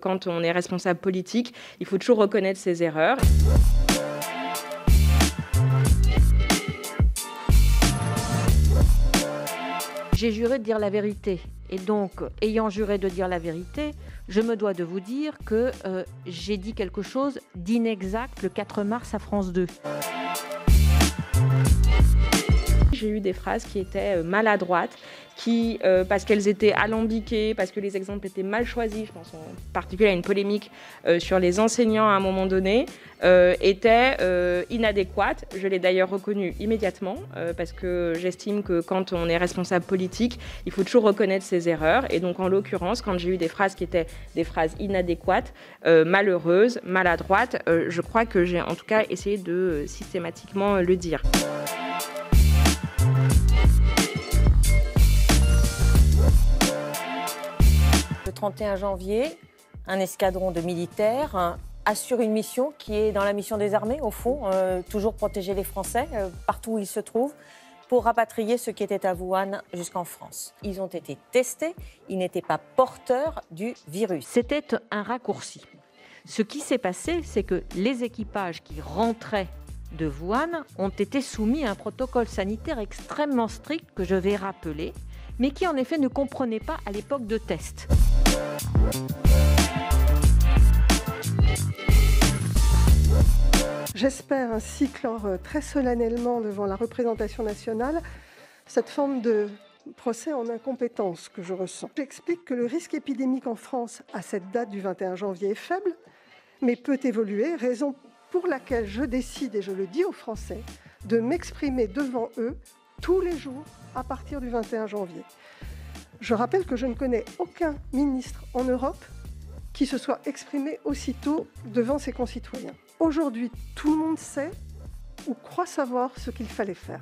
quand on est responsable politique, il faut toujours reconnaître ses erreurs. J'ai juré de dire la vérité. Et donc, ayant juré de dire la vérité, je me dois de vous dire que j'ai dit quelque chose d'inexact le 4 mars à France 2. J'ai eu des phrases qui étaient maladroites, qui, parce qu'elles étaient alambiquées, parce que les exemples étaient mal choisis, je pense en particulier à une polémique sur les enseignants à un moment donné, étaient inadéquates. Je l'ai d'ailleurs reconnu immédiatement, parce que j'estime que quand on est responsable politique, il faut toujours reconnaître ses erreurs. Et donc en l'occurrence, quand j'ai eu des phrases qui étaient des phrases inadéquates, malheureuses, maladroites, je crois que j'ai en tout cas essayé de systématiquement le dire. Le 31 janvier, un escadron de militaires assure une mission qui est dans la mission des armées, au fond, toujours protéger les Français partout où ils se trouvent, pour rapatrier ceux qui étaient à Wuhan jusqu'en France. Ils ont été testés, ils n'étaient pas porteurs du virus. C'était un raccourci. Ce qui s'est passé, c'est que les équipages qui rentraient de Wuhan ont été soumis à un protocole sanitaire extrêmement strict que je vais rappeler, mais qui en effet ne comprenaient pas à l'époque de test. J'espère ainsi clore très solennellement devant la représentation nationale cette forme de procès en incompétence que je ressens. J'explique que le risque épidémique en France à cette date du 21 janvier est faible, mais peut évoluer, raison pour laquelle je décide, et je le dis aux Français, de m'exprimer devant eux tous les jours à partir du 21 janvier. Je rappelle que je ne connais aucun ministre en Europe qui se soit exprimé aussitôt devant ses concitoyens. Aujourd'hui, tout le monde sait ou croit savoir ce qu'il fallait faire.